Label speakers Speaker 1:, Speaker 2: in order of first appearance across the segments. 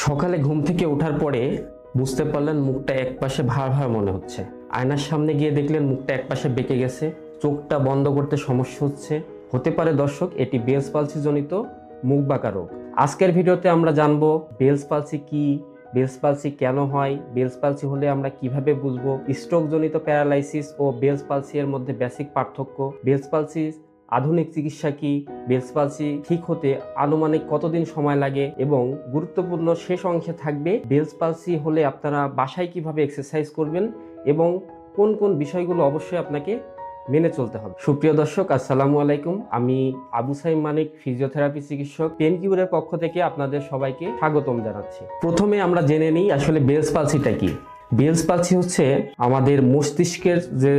Speaker 1: সকালে ঘুম থেকে ওঠার পরে বুঝতে পারলেন মুখটা একপাশে ভার ভার মনে হচ্ছে। আয়নার সামনে গিয়ে দেখলেন মুখটা একপাশে বেঁকে গেছে, চোখটা বন্ধ করতে সমস্যা হচ্ছে। হতে পারে দর্শক এটি বেলস পালসি জনিত মুখ বাঁকা রোগ। আজকের ভিডিওতে আমরা জানবো বেলস পালসি কি, বেলস পালসি কেন হয়, বেলস পালসি হলে আমরা কিভাবে বুঝবো, স্ট্রোক জনিত প্যারালাইসিস ও বেলস পালসি এর মধ্যে বেসিক পার্থক্য, বেলস পালসি আধুনিক চিকিৎসা কি, বেলস পালসি ঠিক হতে আনুমানিক কতদিন সময় লাগে এবং গুরুত্বপূর্ণ শেষ অংশে থাকবে বেলস পালসি হলে আপনারা বাসায় কিভাবে এক্সারসাইজ করবেন এবং কোন কোন বিষয়গুলো অবশ্যই আপনাকে মেনে চলতে হবে। সুপ্রিয় দর্শক, আসসালামু আলাইকুম। আমি আবু সাইম মানিক, ফিজিওথেরাপি চিকিৎসক, পেনকিউরের পক্ষ থেকে আপনাদের সবাইকে স্বাগতম জানাচ্ছি। প্রথমে আমরা জেনে নিই আসলে বেলস পালসিটা কি। বেলস পালসি হচ্ছে আমাদের মস্তিষ্কের যে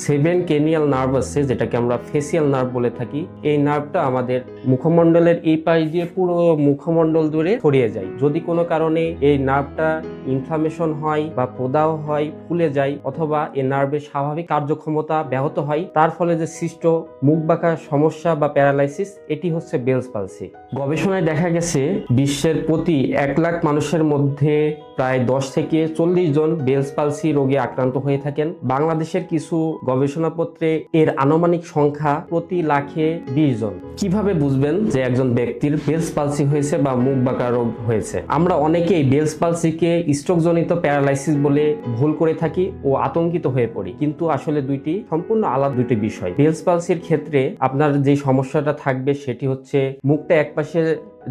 Speaker 1: 7 ক্রেনিয়াল নার্ভ আছে, যেটাকে আমরা ফেসিয়াল নার্ভ বলে থাকি। এই নার্ভটা আমাদের মুখমণ্ডলের এই পাশ দিয়ে পুরো মুখমণ্ডল জুড়ে ছড়িয়ে যায়। যদি কোনো কারণে এই নার্ভটা ইনফ্লামেশন হয় বা প্রদাহ হয়, ফুলে যায়, অথবা এই নার্ভের স্বাভাবিক কার্যক্ষমতা ব্যাহত হয়, তার ফলে যে সৃষ্ট মুখ বাঁকা সমস্যা বা প্যারালাইসিস, এটি হচ্ছে বেলস পালসি। গবেষণায় দেখা গেছে বিশ্বের প্রতি 1 লাখ মানুষের মধ্যে প্রায় 10 থেকে 40 জন বেলস পালসি রোগে আক্রান্ত হয়ে থাকেন। বাংলাদেশের কিছু গবেষণাপত্রে এর আনুমানিক সংখ্যা প্রতি লাখে 20 জন। কিভাবে বুঝবেন যে একজন ব্যক্তির বেলস পালসি হয়েছে বা মুখ বাঁকা রোগ হয়েছে? আমরা অনেকেই বেলস পালসিকে স্ট্রোক জনিত প্যারালাইসিস বলে ভুল করে থাকি ও আতঙ্কিত হয়ে পড়ি, কিন্তু আসলে দুইটি সম্পূর্ণ আলাদা দুইটি বিষয়। বেলস পালসির ক্ষেত্রে আপনার যে সমস্যাটা থাকবে সেটি হচ্ছে মুখটা একপাশে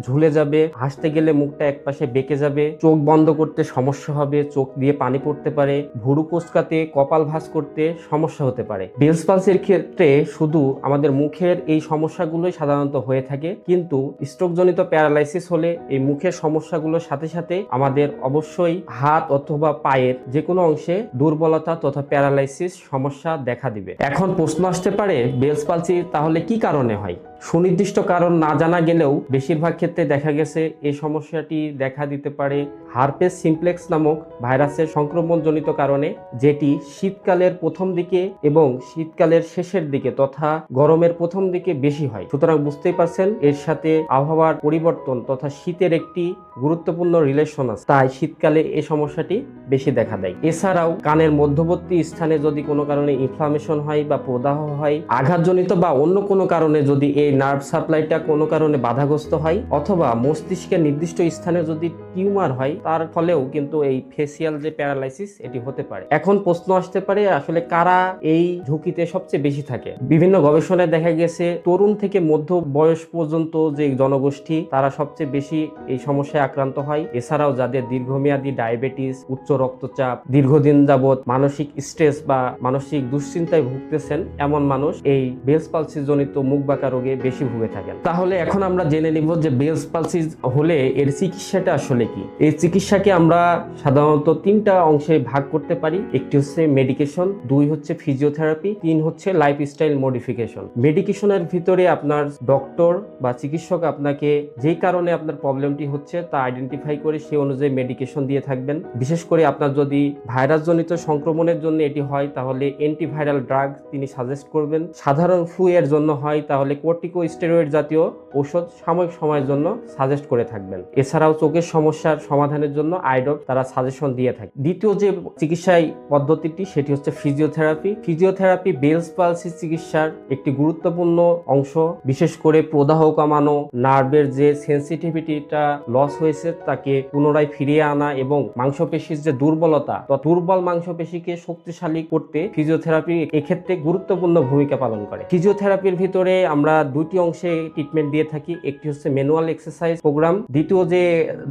Speaker 1: ঝুলে যাবে, হাসতে গেলে মুখটা একপাশে বেঁকে যাবে, চোখ বন্ধ করতে সমস্যা হবে, চোখ দিয়ে পানি পড়তে পারে, ভুরু কোঁচকাতে, কপাল ভাঁজ করতে সমস্যা হতে পারে। বেলস পালসির ক্ষেত্রে শুধু আমাদের মুখের এই সমস্যাগুলোই সাধারণত হয়ে থাকে, কিন্তু স্ট্রোক জনিত প্যারালাইসিস হলে এই মুখের সমস্যাগুলোর সাথে সাথে আমাদের অবশ্যই হাত অথবা পায়ের যে কোনো অংশে দুর্বলতা তথা প্যারালাইসিস সমস্যা দেখা দিবে। এখন প্রশ্ন আসতে পারে, বেলস পালসি তাহলে কি কারণে হয়? সুনির্দিষ্ট কারণ না জানা গেলেও বেশিরভাগ ক্ষেত্রে দেখা গেছে এই সমস্যাটি দেখা দিতে পারে হার্পেস সিমপ্লেক্স নামক ভাইরাসের সংক্রমণজনিত কারণে, যেটি শীতকালের প্রথম দিকে এবং শীতকালের শেষের দিকে তথা গরমের প্রথম দিকে বেশি হয়। সুতরাং বুঝতেই পারছেন এর সাথে আবহাওয়ার পরিবর্তন তথা শীতের একটি গুরুত্বপূর্ণ রিলেশন আছে, তাই শীতকালে এই সমস্যাটি বেশি দেখা দেয়। এছাড়াও কানের মধ্যবর্তী স্থানে যদি কোনো কারণে ইনফ্লামেশন হয় বা প্রদাহ হয়, আঘাতজনিত বা অন্য কোনো কারণে যদি এই নার্ভ সাপ্লাইটা কোনো কারণে বাধাগ্রস্ত হয়, অথবা মস্তিষ্কের নির্দিষ্ট স্থানে যদি টিউমার হয়, তার ফলেও কিন্তু এই ফেসিয়াল যে প্যারালাইসিস এটি হতে পারে। এখন প্রশ্ন আসতে পারে আসলে কারা এই ঝুঁকিতে সবচেয়ে বেশি থাকে? বিভিন্ন গবেষণায় দেখা গেছে তরুণ থেকে মধ্য বয়স পর্যন্ত যে জনগোষ্ঠী, তারা সবচেয়ে বেশি এই সমস্যায় আক্রান্ত হয়। এছাড়াও যাদের দীর্ঘমেয়াদী ডায়াবেটিস, উচ্চ রক্তচাপ, দীর্ঘদিন যাবত মানসিক স্ট্রেস বা মানসিক দুশ্চিন্তায় ভুগতেছেন, এমন মানুষ এই বেলস পালসি জনিত মুখ বাঁকা রোগে বেশি ভুগে থাকেন। তাহলে এখন আমরা জেনে নিব যে বেলস পালসি হলে এর চিকিৎসাটা আসলে কি। এই চিকিৎসাকে আমরা সাধারণত 3টা অংশে ভাগ করতে পারি। একটি হচ্ছে মেডিকেশন, 2 হচ্ছে ফিজিওথেরাপি, 3 হচ্ছে লাইফস্টাইল মডিফিকেশন। মেডিকেশনের ভিতরে আপনার ডক্টর বা চিকিৎসক আপনাকে যেই কারণে আপনার প্রবলেমটি হচ্ছে তা আইডেন্টিফাই করে সেই অনুযায়ী মেডিকেশন দিয়ে থাকবেন। বিশেষ করে আপনার যদি ভাইরাস জনিত সংক্রমণের জন্য এটি হয় তাহলে অ্যান্টিভাইরাল ড্রাগ তিনি সাজেস্ট করবেন। সাধারণ ফ্লু এর জন্য হয় তাহলে কর্টিকোস্টেরয়েড জাতীয় ঔষধ সাময়িক সময়ের জন্য সাজেস্ট করে থাকবেন। এছাড়াও চোখের সমস্যার সমাধানের জন্য আইডপ তারা সাজেশন দিয়ে থাকে। দ্বিতীয় যে চিকিৎসায় পদ্ধতিটি সেটি হচ্ছে ফিজিওথেরাপি। ফিজিওথেরাপি বেলস পালসি চিকিৎসার একটি গুরুত্বপূর্ণ অংশ। বিশেষ করে প্রদাহ কমানো, নার্ভের যে সেন্সিটিভিটিটা লস হয়েছে তাকে পুনরায় ফিরিয়ে আনা এবং মাংসপেশির যে দুর্বলতা, দুর্বল মাংসপেশিকে শক্তিশালী করতে ফিজিওথেরাপি এক্ষেত্রে গুরুত্বপূর্ণ ভূমিকা পালন করে। ফিজিওথেরাপির ভিতরে আমরা 2টি অংশে ট্রিটমেন্ট দিয়ে থাকি। একটি হচ্ছে ম্যানুয়াল এক্সারসাইজ প্রোগ্রাম, দ্বিতীয় যে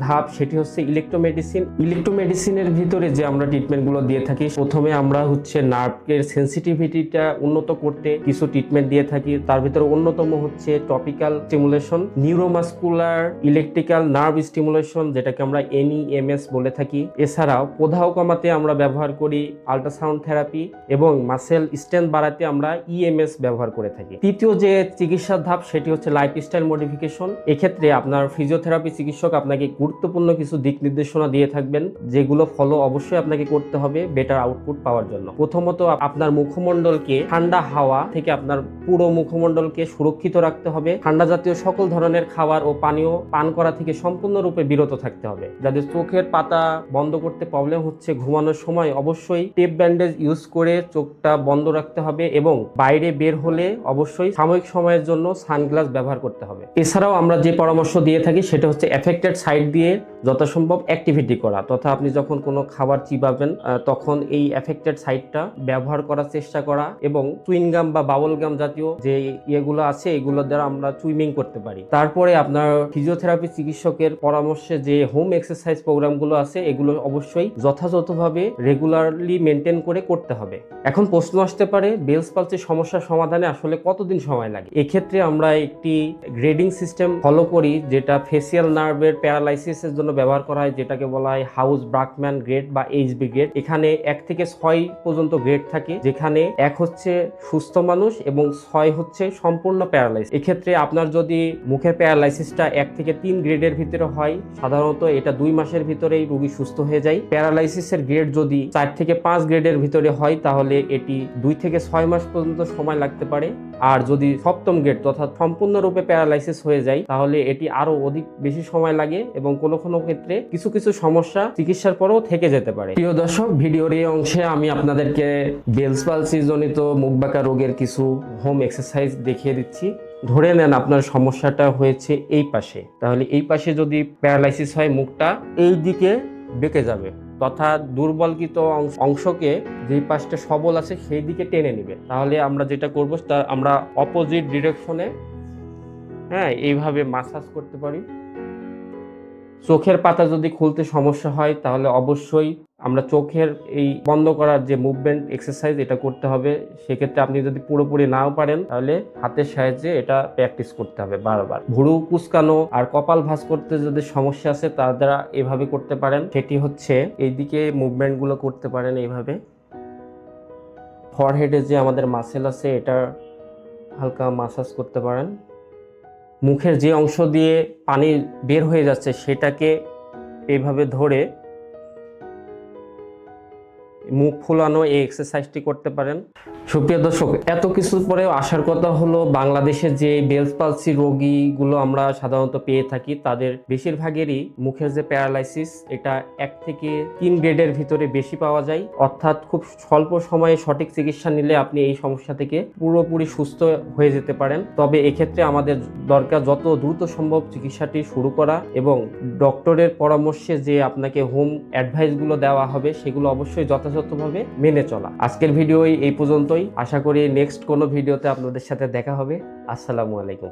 Speaker 1: ধাপ সেটি হচ্ছে ইলেকট্রোমেডিসিন। ইলেকট্রোমেডিসিনের ভিতরে যে আমরা ট্রিটমেন্টগুলো দিয়ে থাকি, প্রথমে আমরা হচ্ছে নার্ভের সেন্সিটিভিটিটা উন্নত করতে কিছু ট্রিটমেন্ট দিয়ে থাকি। তার ভিতরে অন্যতম হচ্ছে topical stimulation, neuromuscular electrical nerve stimulation, যেটাকে আমরা NEMS বলে থাকি। এছাড়াও প্রদাহ কমাতে আমরা ব্যবহার করি আল্ট্রাসাউন্ড থেরাপি এবং মাসেল স্ট্রেংথ বাড়াতে আমরা EMS ব্যবহার করে থাকি। তৃতীয় যে চিকিৎসা আসার ধাপ সেটি হচ্ছে লাইফস্টাইল মডিফিকেশন। এক্ষেত্রে আপনার ফিজিওথেরাপি চিকিৎসক আপনাকে গুরুত্বপূর্ণ কিছু দিক নির্দেশনা দিয়ে থাকবেন, যেগুলো ফলো অবশ্যই আপনাকে করতে হবে বেটার আউটপুট পাওয়ার জন্য। প্রথমত আপনার মুখমণ্ডলকে ঠান্ডা হাওয়া থেকে আপনার পুরো মুখমণ্ডলকে সুরক্ষিত রাখতে হবে। ঠান্ডা জাতীয় সকল ধরনের খাবার ও পানীয় পান করা থেকে সম্পূর্ণরূপে বিরত থাকতে হবে। যাদের চোখের পাতা বন্ধ করতে প্রবলেম হচ্ছে, ঘুমানোর সময় অবশ্যই টেপ ব্যান্ডেজ ইউজ করে চোখটা বন্ধ রাখতে হবে এবং বাইরে বের হলে অবশ্যই সাময়িক সময়ের জন্য সানগ্লাস ব্যবহার করতে হবে। এছাড়াও আমরা যে পরামর্শ দিয়ে থাকি সেটা হচ্ছে এফেক্টেড সাইড দিয়ে যথাসম্ভব অ্যাক্টিভিটি করা, তথা আপনি যখন কোনো খাবার চিবাবেন তখন এই এফেক্টেড সাইডটা ব্যবহার করার চেষ্টা করা এবং চুইংগাম বা বাবল গাম জাতীয় যে ইয়েগুলো আছে এগুলো দ্বারা আমরা চুইমিং করতে পারি। তারপরে আপনার ফিজিওথেরাপি চিকিৎসকের পরামর্শে যে হোম এক্সারসাইজ প্রোগ্রামগুলো আছে এগুলো অবশ্যই যথাযথভাবে রেগুলারলি মেনটেন করে করতে হবে। এখন প্রশ্ন আসতে পারে বেলস পালসির সমস্যার সমাধানে আসলে কতদিন সময় লাগে? এক্ষেত্রে আমরা একটি গ্রেডিং সিস্টেম ফলো করি, যেটা ফেসিয়াল নার্ভের প্যারালাইসিসের জন্য ব্যবহার করা হয়, যেটাকে বলা হয় হাউস ব্রাকম্যান গ্রেড বা এইচবি গ্রেড। এখানে 1 থেকে 6 পর্যন্ত গ্রেড থাকে, যেখানে 1 হচ্ছে সুস্থ মানুষ এবং 6 হচ্ছে সম্পূর্ণ প্যারালাইসিস। এক্ষেত্রে আপনার যদি মুখের প্যারালাইসিসটা 1 থেকে 3 গ্রেডের ভিতরে হয়, সাধারণত এটা 2 মাসের ভিতরেই রোগী সুস্থ হয়ে যায়। প্যারালাইসিসের গ্রেড যদি 4 থেকে 5 গ্রেডের ভিতরে হয় তাহলে এটি 2 থেকে 6 মাস পর্যন্ত সময় লাগতে পারে। আর যদি 7ম গ্রেড তথা সম্পূর্ণরূপে প্যারালাইসিস হয়ে যায় তাহলে এটি আরো অধিক বেশি সময় লাগে এবং কোনো কোনো ক্ষেত্রে কিছু কিছু সমস্যা চিকিৎসার পরেও থেকে যেতে পারে। প্রিয় দর্শক, ভিডিওর এই অংশে আমি আপনাদেরকে বেলস পালসি জনিত মুখ বাঁকা রোগের কিছু হোম এক্সারসাইজ দেখিয়ে দিচ্ছি। ধরে নেন আপনার সমস্যাটা হয়েছে এই পাশে, তাহলে এই পাশে যদি প্যারালাইসিস হয় মুখটা এই দিকে বেঁকে যাবে, তথা দুর্বলকৃত অংশকে যে পাশটা সবল আছে সেই দিকে টেনে নিবে। তাহলে আমরা যেটা করবো তা আমরা অপোজিট ডিরেকশনে এইভাবে মাসাজ করতে পারি। চোখের পাতা যদি খুলতে সমস্যা হয় তাহলে অবশ্যই আমরা চোখের এই বন্ধ করার যে মুভমেন্ট এক্সারসাইজ এটা করতে হবে। সেক্ষেত্রে আপনি যদি পুরোপুরি নাও পারেন তাহলে হাতের সাহায্যে এটা প্র্যাকটিস করতে হবে বারবার। ভুরু কুঁচকানো আর কপাল ভাঁজ করতে যদি সমস্যা আছে তার দ্বারা এভাবে করতে পারেন, সেটি হচ্ছে এইদিকে মুভমেন্টগুলো করতে পারেন এইভাবে। ফরহেডে যে আমাদের মাসেল আছে এটা হালকা মাসাজ করতে পারেন। মুখের যে অংশ দিয়ে পানি বের হয়ে যাচ্ছে সেটাকে এইভাবে ধরে মুখ ফুলানো এই এক্সারসাইজটি করতে পারেন। সুপ্রিয় দর্শক, এত কিছুর পরেও আসার কথা হলো বাংলাদেশের যে বেলস পালসি রোগীগুলো আমরা সাধারণত পেয়ে থাকি তাদের বেশিরভাগেরই মুখের যে প্যারালাইসিস এটা 1 থেকে 3 গ্রেডের ভিতরে বেশি পাওয়া যায়। অর্থাৎ খুব স্বল্প সময়ে সঠিক চিকিৎসা নিলে আপনি এই সমস্যা থেকে পুরোপুরি সুস্থ হয়ে যেতে পারেন। তবে এক্ষেত্রে আমাদের দরকার যত দ্রুত সম্ভব চিকিৎসাটি শুরু করা এবং ডক্টরের পরামর্শে যে আপনাকে হোম অ্যাডভাইসগুলো দেওয়া হবে সেগুলো অবশ্যই যথাযথভাবে মেনে চলা। আজকের ভিডিও এই পর্যন্তই। আশা করি নেক্সট কোনো ভিডিওতে আপনাদের সাথে দেখা হবে। আসসালামু আলাইকুম।